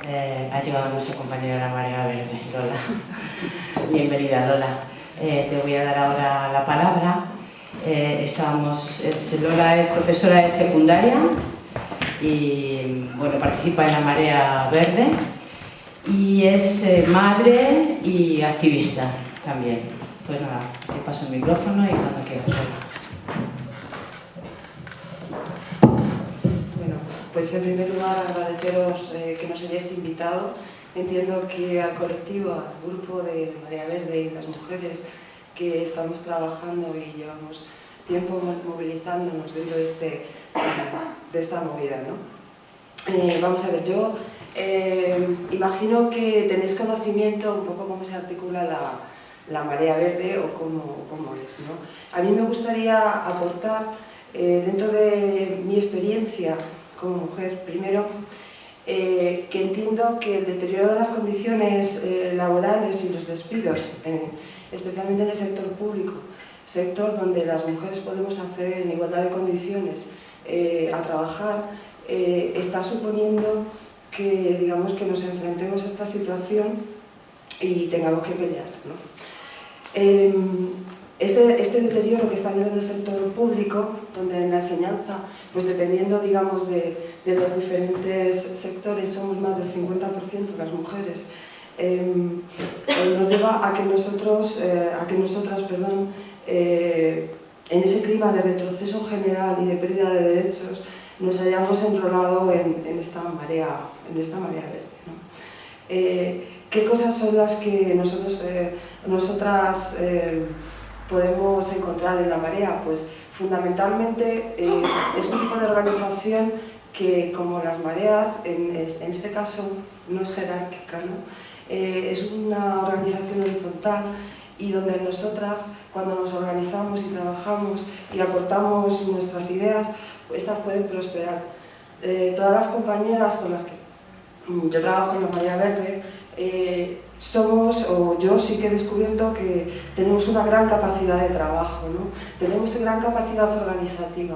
Ha llegado nuestra compañera Marea Verde, Lola. Bienvenida, Lola. Te voy a dar ahora la palabra. Lola es profesora de secundaria y bueno, participa en la Marea Verde y es madre y activista también. Pues nada, te paso el micrófono y cuando quieras, Lola. Pues en primer lugar agradeceros que nos hayáis invitado. Entiendo que al colectivo, al grupo de Marea Verde y las mujeres que estamos trabajando y llevamos tiempo movilizándonos dentro de esta movida, ¿no? Vamos a ver, yo imagino que tenéis conocimiento un poco cómo se articula la Marea Verde o cómo es, ¿no? A mí me gustaría aportar, dentro de mi experiencia como mujer, primero, que entiendo que el deterioro de las condiciones laborales y los despidos, especialmente en el sector público, sector donde las mujeres podemos acceder en igualdad de condiciones a trabajar, está suponiendo que, digamos, que nos enfrentemos a esta situación y tengamos que pelear, ¿no? Este deterioro que está habiendo en el sector público, donde en la enseñanza, pues dependiendo, digamos, de los diferentes sectores, somos más del 50% las mujeres, nos lleva a que nosotras, en ese clima de retroceso general y de pérdida de derechos, nos hayamos enrolado en esta marea verde, ¿no? ¿Qué cosas son las que nosotras podemos encontrar en la marea? Pues fundamentalmente es un tipo de organización que, como las mareas, en este caso no es jerárquica, ¿no? Es una organización horizontal y donde nosotras, cuando nos organizamos y trabajamos y aportamos nuestras ideas, estas pueden prosperar. Todas las compañeras con las que yo trabajo en la Marea Verde, yo sí que he descubierto que tenemos una gran capacidad de trabajo, ¿no? Tenemos una gran capacidad organizativa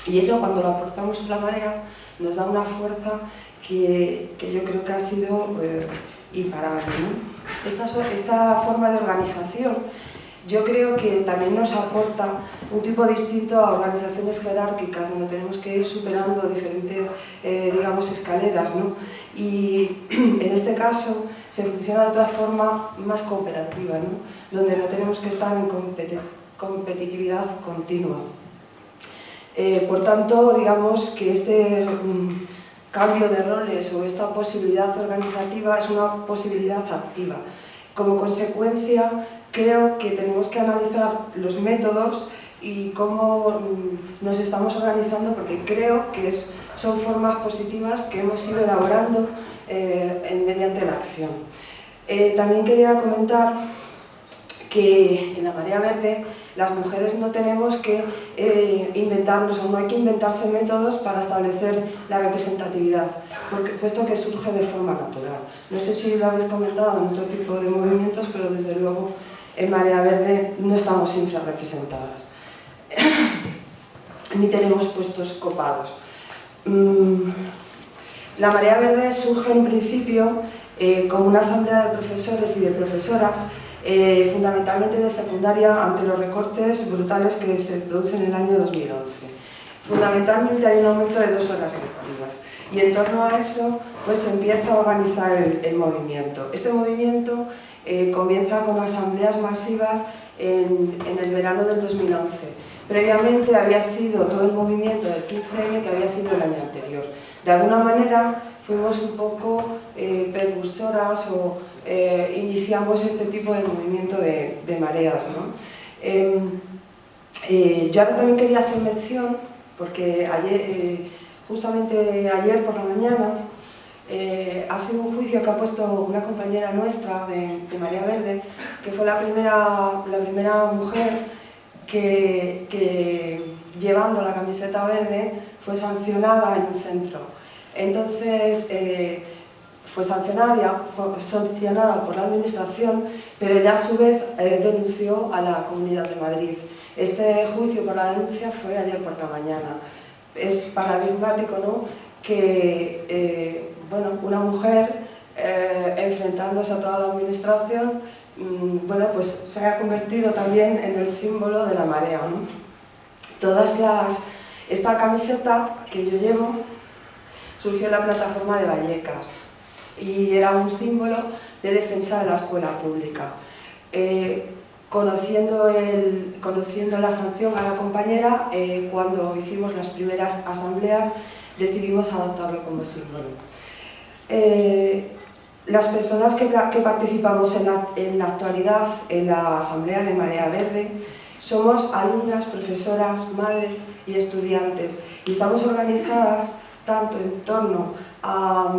y eso, cuando lo aportamos en la marea, nos da una fuerza que yo creo que ha sido imparable, ¿no? Esta forma de organización yo creo que también nos aporta un tipo distinto a organizaciones jerárquicas, donde tenemos que ir superando diferentes, digamos, escaleras, ¿no? Y en este caso se funciona de otra forma más cooperativa, ¿no? Donde no tenemos que estar en competitividad continua. Por tanto, digamos que este cambio de roles o esta posibilidad organizativa es una posibilidad activa. Como consecuencia, creo que tenemos que analizar los métodos y cómo nos estamos organizando, porque creo que son formas positivas que hemos ido elaborando mediante la acción. También quería comentar que en la Marea Verde las mujeres no tenemos que inventarnos, o no hay que inventarse métodos para establecer la representatividad, puesto que surge de forma natural. No sé si lo habéis comentado en otro tipo de movimientos, pero desde luego en Marea Verde no estamos infrarrepresentadas, ni tenemos puestos copados. La Marea Verde surge en principio como una asamblea de profesores y de profesoras, fundamentalmente de secundaria, ante los recortes brutales que se producen en el año 2011. Fundamentalmente hay un aumento de 2 horas lectivas y en torno a eso pues se empieza a organizar el movimiento. Este movimiento comienza con asambleas masivas en el verano del 2011. Previamente había sido todo el movimiento del 15M, que había sido el año anterior. De alguna manera fuimos un poco precursoras o iniciamos este tipo de movimiento de mareas, ¿no? Yo ahora también quería hacer mención, porque justamente ayer por la mañana ha sido un juicio que ha puesto una compañera nuestra de Marea Verde, que fue la primera mujer que llevando la camiseta verde fue sancionada en un centro. Entonces fue sancionada por la administración, pero ella a su vez denunció a la Comunidad de Madrid. Este juicio por la denuncia fue ayer por la mañana. Es paradigmático, ¿no?, que bueno, una mujer enfrentándose a toda la administración, bueno, pues se ha convertido también en el símbolo de la marea, ¿no? Esta camiseta que yo llevo surgió en la plataforma de Vallecas y era un símbolo de defensa de la escuela pública. Conociendo la sanción a la compañera, cuando hicimos las primeras asambleas, decidimos adoptarlo como símbolo. Las personas que participamos en la actualidad en la Asamblea de Marea Verde somos alumnas, profesoras, madres y estudiantes, y estamos organizadas tanto en torno a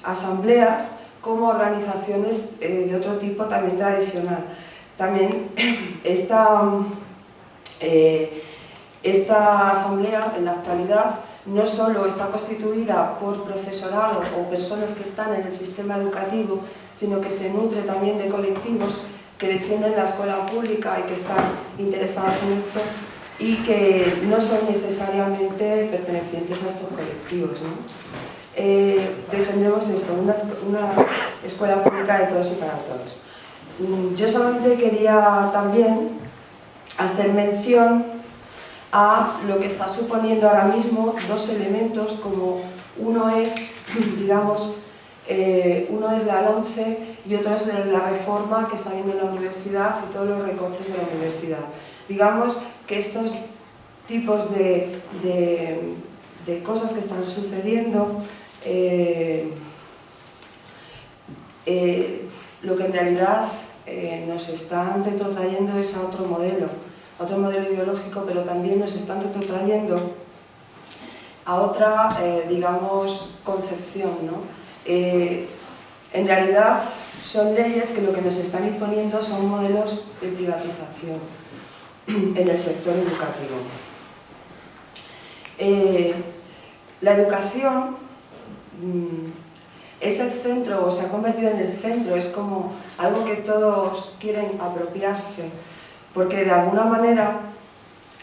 asambleas como organizaciones de otro tipo también tradicional. También esta asamblea en la actualidad no solo está constituida por profesorado o personas que están en el sistema educativo, sino que se nutre también de colectivos que defienden la escuela pública y que están interesados en esto y que no son necesariamente pertenecientes a estos colectivos, ¿no? Defendemos esto, una escuela pública de todos y para todos. Yo solamente quería también hacer mención a lo que está suponiendo ahora mismo dos elementos, como uno es, digamos, uno es la LOMCE y otro es la reforma que está habiendo en la universidad y todos los recortes de la universidad. Digamos que estos tipos de cosas que están sucediendo, lo que en realidad nos están retrotrayendo es a otro modelo ideológico, pero también nos están retrotrayendo a otra, digamos, concepción, ¿no? En realidad son leyes que lo que nos están imponiendo son modelos de privatización en el sector educativo. La educación es el centro, o se ha convertido en el centro, es como algo que todos quieren apropiarse, porque de alguna manera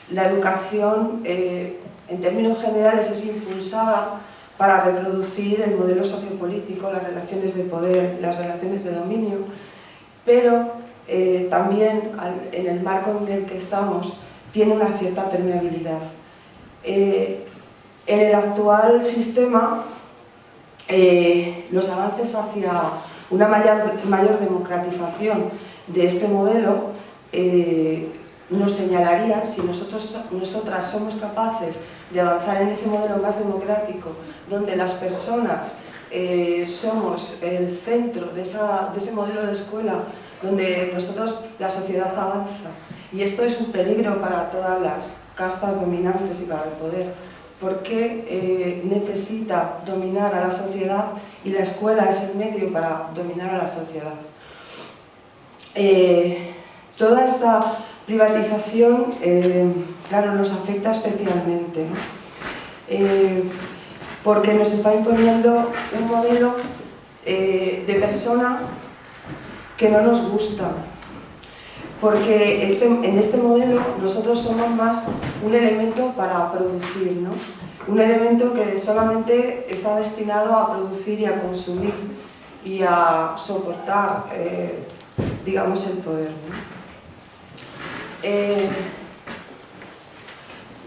la educación, en términos generales, es impulsada para reproducir el modelo sociopolítico, las relaciones de poder, las relaciones de dominio, pero también en el marco en el que estamos tiene una cierta permeabilidad. En el actual sistema, los avances hacia una mayor democratización de este modelo nos señalarían, si nosotras somos capaces de avanzar en ese modelo más democrático, donde las personas somos el centro de ese modelo de escuela, donde la sociedad avanza. Y esto es un peligro para todas las castas dominantes y para el poder, porque necesita dominar a la sociedad y la escuela es el medio para dominar a la sociedad. Toda esta privatización, claro, nos afecta especialmente, ¿no? Porque nos está imponiendo un modelo de persona que no nos gusta, porque en este modelo nosotros somos más un elemento para producir, ¿no? Un elemento que solamente está destinado a producir y a consumir y a soportar, digamos, el poder, ¿no?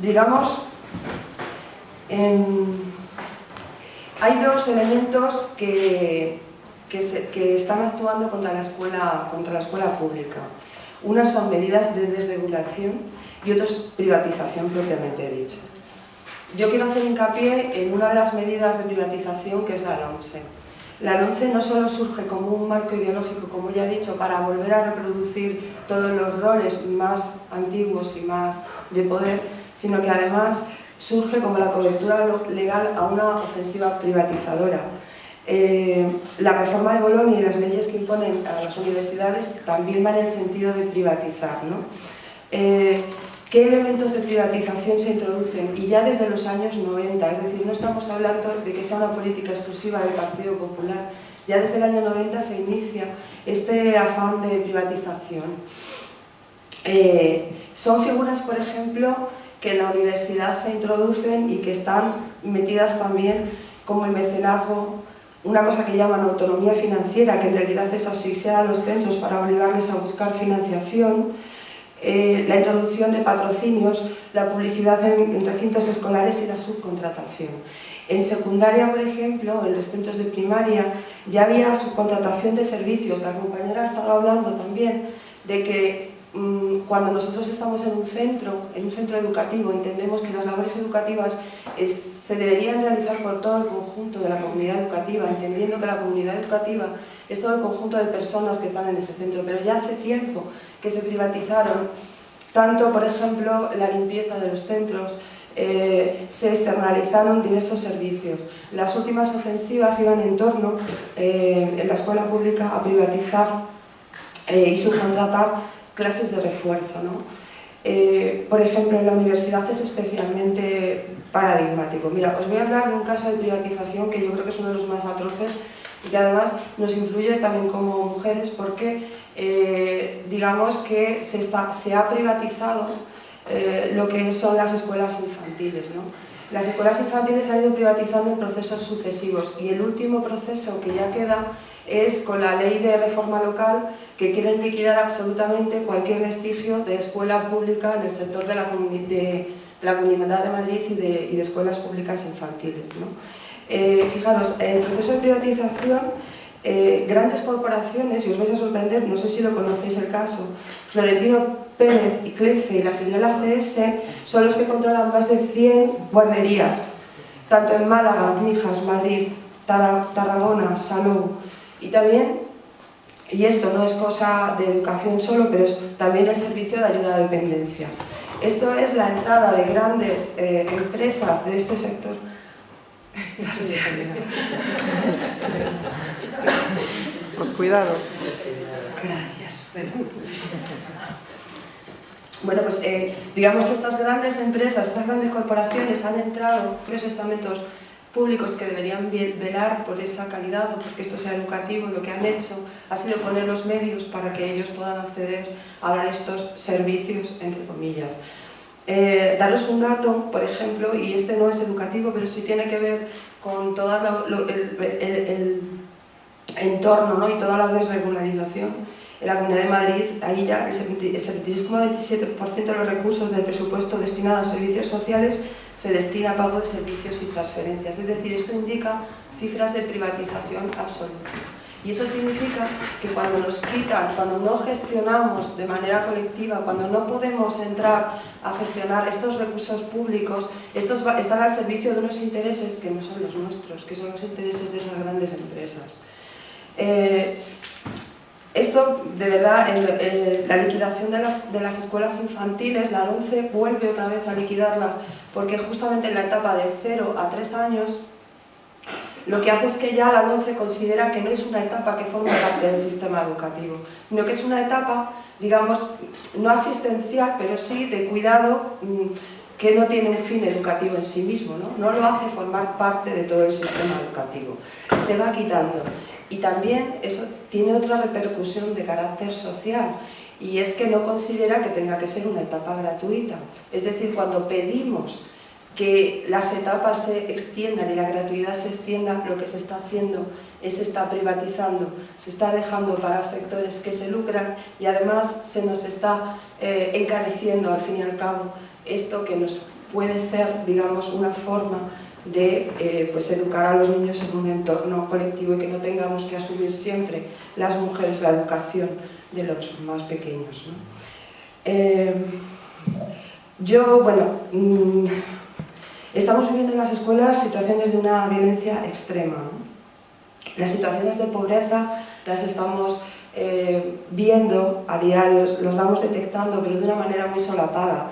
Digamos, hay dos elementos que están actuando contra la escuela pública. Unas son medidas de desregulación y otras privatización propiamente dicha. Yo quiero hacer hincapié en una de las medidas de privatización, que es la LOMCE. La LOMCE no solo surge como un marco ideológico, como ya he dicho, para volver a reproducir todos los roles más antiguos y más de poder, sino que además surge como la cobertura legal a una ofensiva privatizadora. La reforma de Bolonia y las leyes que imponen a las universidades también van en el sentido de privatizar, ¿no? ¿Qué elementos de privatización se introducen? Y ya desde los años 90, es decir, no estamos hablando de que sea una política exclusiva del Partido Popular, ya desde el año 90 se inicia este afán de privatización. Son figuras, por ejemplo, que en la universidad se introducen y que están metidas también, como el mecenazgo una cosa que llaman autonomía financiera, que en realidad es asfixiar a los centros para obligarles a buscar financiación, la introducción de patrocinios, la publicidad en recintos escolares y la subcontratación. En secundaria, por ejemplo, en los centros de primaria, ya había subcontratación de servicios. La compañera ha estado hablando también de que cuando nosotros estamos en un centro educativo, entendemos que las labores educativas se deberían realizar por todo el conjunto de la comunidad educativa, entendiendo que la comunidad educativa es todo el conjunto de personas que están en ese centro, pero ya hace tiempo que se privatizaron tanto, por ejemplo, la limpieza de los centros, se externalizaron diversos servicios. Las últimas ofensivas iban en torno, en la escuela pública, a privatizar y subcontratar clases de refuerzo, ¿no? Por ejemplo, en la universidad es especialmente paradigmático. Mira, os voy a hablar de un caso de privatización que yo creo que es uno de los más atroces y que además nos influye también como mujeres porque digamos que se ha privatizado lo que son las escuelas infantiles, ¿no? Las escuelas infantiles se han ido privatizando en procesos sucesivos y el último proceso que ya queda es con la ley de reforma local, que quieren liquidar absolutamente cualquier vestigio de escuela pública en el sector de la Comunidad de Madrid y de escuelas públicas infantiles, ¿no? Fijaros, en el proceso de privatización, grandes corporaciones, y os vais a sorprender, no sé si lo conocéis el caso, Florentino Pérez y CLECE y la filial ACS son los que controlan más de 100 guarderías, tanto en Málaga, Níjar, Madrid, Tarragona, Salou, y también, y esto no es cosa de educación solo, pero es también el servicio de ayuda a la dependencia. Esto es la entrada de grandes empresas de este sector. Pues cuidados. Gracias. Bueno, pues digamos, estas grandes empresas, estas grandes corporaciones han entrado en los estamentos públicos que deberían velar por esa calidad o porque esto sea educativo. Lo que han hecho ha sido poner los medios para que ellos puedan acceder a dar estos servicios, entre comillas. Daros un dato, por ejemplo, y este no es educativo, pero sí tiene que ver con todo el entorno, ¿no? Y toda la desregularización. En la Comunidad de Madrid, ahí ya el 76,27% de los recursos del presupuesto destinado a servicios sociales se destina a pago de servicios y transferencias. Es decir, esto indica cifras de privatización absoluta. Y eso significa que cuando nos quitan, cuando no gestionamos de manera colectiva, cuando no podemos entrar a gestionar estos recursos públicos, estos están al servicio de unos intereses que no son los nuestros, que son los intereses de esas grandes empresas. Esto, de verdad, la liquidación de las escuelas infantiles, la LOMCE vuelve otra vez a liquidarlas, porque justamente en la etapa de 0 a 3 años, lo que hace es que ya la LOMCE considera que no es una etapa que forma parte del sistema educativo, sino que es una etapa, digamos, no asistencial, pero sí de cuidado, que no tiene un fin educativo en sí mismo, ¿no? No lo hace formar parte de todo el sistema educativo. Se va quitando. Y también eso tiene otra repercusión de carácter social, y es que no considera que tenga que ser una etapa gratuita. Es decir, cuando pedimos que las etapas se extiendan y la gratuidad se extienda, lo que se está haciendo es se está privatizando, se está dejando para sectores que se lucran y además se nos está encareciendo al fin y al cabo esto que nos puede ser, digamos, una forma de pues educar a los niños en un entorno colectivo y que no tengamos que asumir siempre las mujeres la educación de los más pequeños, ¿no? Estamos viviendo en las escuelas situaciones de una violencia extrema, ¿no? Las situaciones de pobreza las estamos viendo a diario, los vamos detectando, pero de una manera muy solapada.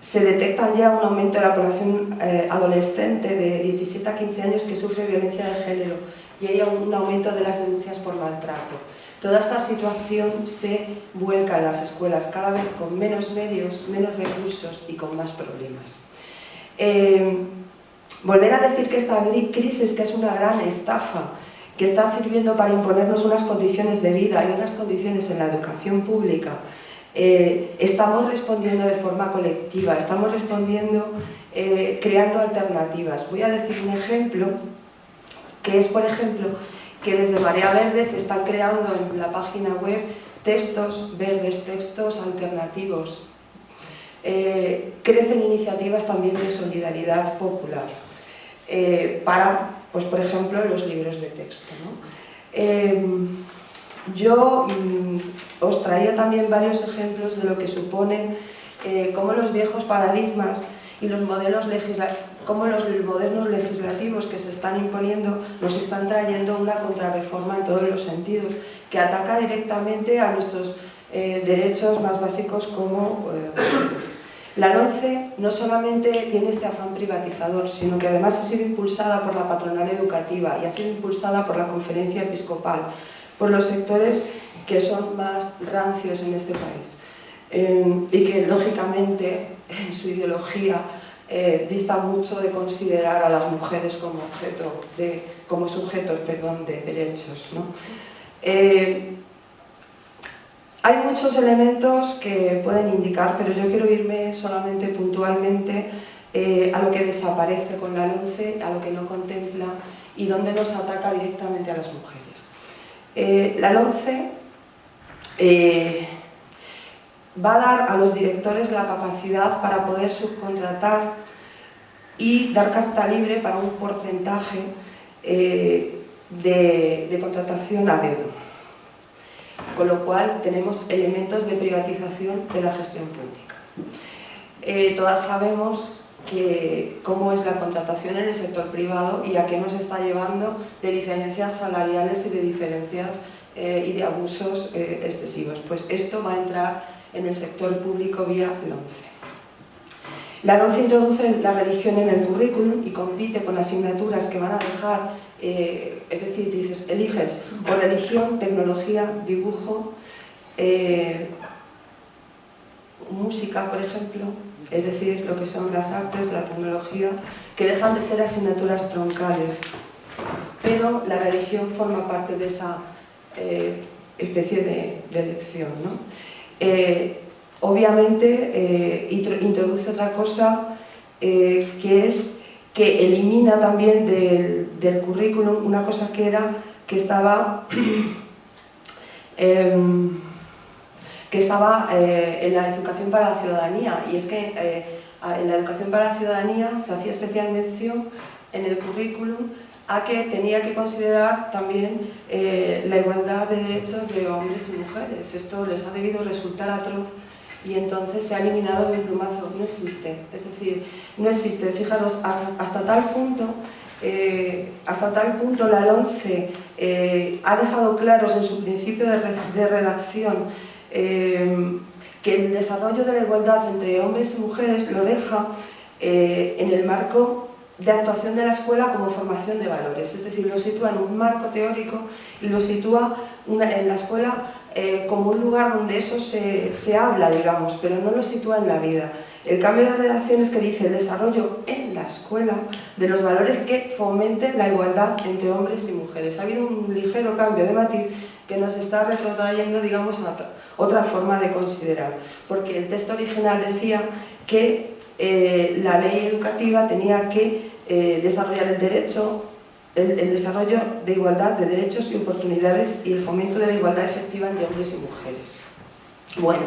Se detecta ya un aumento de la población adolescente de 17 a 15 años que sufre violencia de género y hay un aumento de las denuncias por maltrato. Toda esta situación se vuelca en las escuelas, cada vez con menos medios, menos recursos y con más problemas. Volver a decir que esta crisis, que es una gran estafa, que está sirviendo para imponernos unas condiciones de vida y unas condiciones en la educación pública estamos respondiendo de forma colectiva, estamos respondiendo creando alternativas. Voy a decir un ejemplo, que es, por ejemplo, que desde Marea Verde se están creando en la página web textos verdes, textos alternativos. Crecen iniciativas también de solidaridad popular para, pues, por ejemplo, los libros de texto, ¿no? Yo os traía también varios ejemplos de lo que supone cómo los viejos paradigmas y los modelos cómo los modernos legislativos que se están imponiendo nos están trayendo una contrarreforma en todos los sentidos, que ataca directamente a nuestros derechos más básicos como mujeres. La LOMCE no solamente tiene este afán privatizador, sino que además ha sido impulsada por la patronal educativa y ha sido impulsada por la Conferencia Episcopal, por los sectores que son más rancios en este país y que lógicamente en su ideología dista mucho de considerar a las mujeres como sujetos de derechos, ¿no? Hay muchos elementos que pueden indicar, pero yo quiero irme solamente puntualmente a lo que desaparece con la LOMCE, a lo que no contempla y donde nos ataca directamente a las mujeres. La LOMCE va a dar a los directores la capacidad para poder subcontratar y dar carta libre para un porcentaje de contratación a dedo. Con lo cual tenemos elementos de privatización de la gestión pública. Todas sabemos cómo es la contratación en el sector privado y a qué nos está llevando de diferencias salariales y de diferencias y de abusos excesivos. Pues esto va a entrar en el sector público vía LOMCE. La LOMCE introduce la religión en el currículum y compite con asignaturas que van a dejar, es decir, dices, eliges o religión, tecnología, dibujo, música, por ejemplo, es decir, lo que son las artes, la tecnología, que dejan de ser asignaturas troncales, pero la religión forma parte de esa especie de elección, ¿no? Obviamente introduce otra cosa que es que elimina también del currículum una cosa que estaba en la educación para la ciudadanía, y es que en la educación para la ciudadanía se hacía especial mención en el currículum a que tenía que considerar también la igualdad de derechos de hombres y mujeres. Esto les ha debido resultar atroz y entonces se ha eliminado de un plumazo. No existe, es decir, no existe. Fijaros, hasta tal punto la LOMCE ha dejado claros en su principio de redacción que el desarrollo de la igualdad entre hombres y mujeres lo deja en el marco de actuación de la escuela como formación de valores, es decir, lo sitúa en un marco teórico y lo sitúa en la escuela como un lugar donde eso se habla, digamos, pero no lo sitúa en la vida. El cambio de redacción es que dice el desarrollo en la escuela de los valores que fomenten la igualdad entre hombres y mujeres. Ha habido un ligero cambio de matiz que nos está retrotrayendo, digamos, a otra forma de considerar, porque el texto original decía que la ley educativa tenía que desarrollar el desarrollo de igualdad de derechos y oportunidades y el fomento de la igualdad efectiva entre hombres y mujeres. Bueno,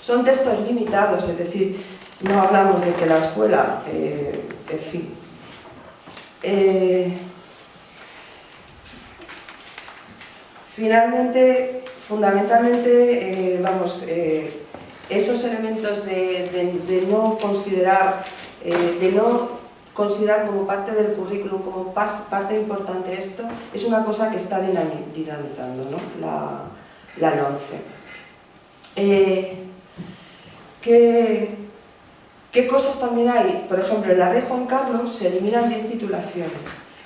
son textos limitados, es decir, no hablamos de que la escuela, en fin. Finalmente, fundamentalmente, esos elementos de no considerar como parte del currículum, como parte importante esto, es una cosa que está dinamitando, ¿no? la LOMCE. ¿Qué cosas también hay? Por ejemplo, en la Rey Juan Carlos se eliminan 10 titulaciones,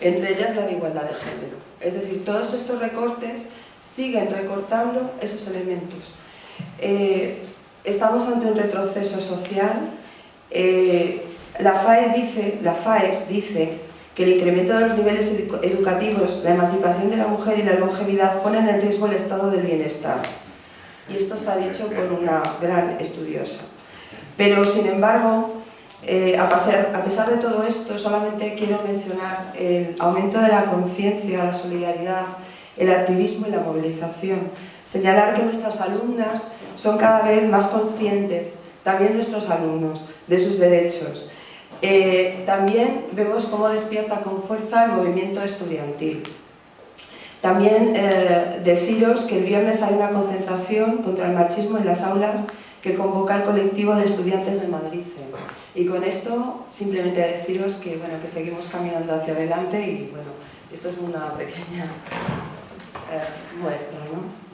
entre ellas la de igualdad de género. Es decir, todos estos recortes siguen recortando esos elementos. Estamos ante un retroceso social. La FAES dice que el incremento de los niveles educativos, la emancipación de la mujer y la longevidad ponen en riesgo el estado del bienestar. y esto está dicho por una gran estudiosa. Pero, sin embargo, a pesar de todo esto, solamente quiero mencionar el aumento de la conciencia, la solidaridad, el activismo y la movilización. Señalar que nuestras alumnas son cada vez más conscientes, también nuestros alumnos, de sus derechos. También vemos cómo despierta con fuerza el movimiento estudiantil. También deciros que el viernes hay una concentración contra el machismo en las aulas que convoca el colectivo de estudiantes de Madrid. Y con esto simplemente deciros que, bueno, que seguimos caminando hacia adelante y bueno, esto es una pequeña muestra, ¿no?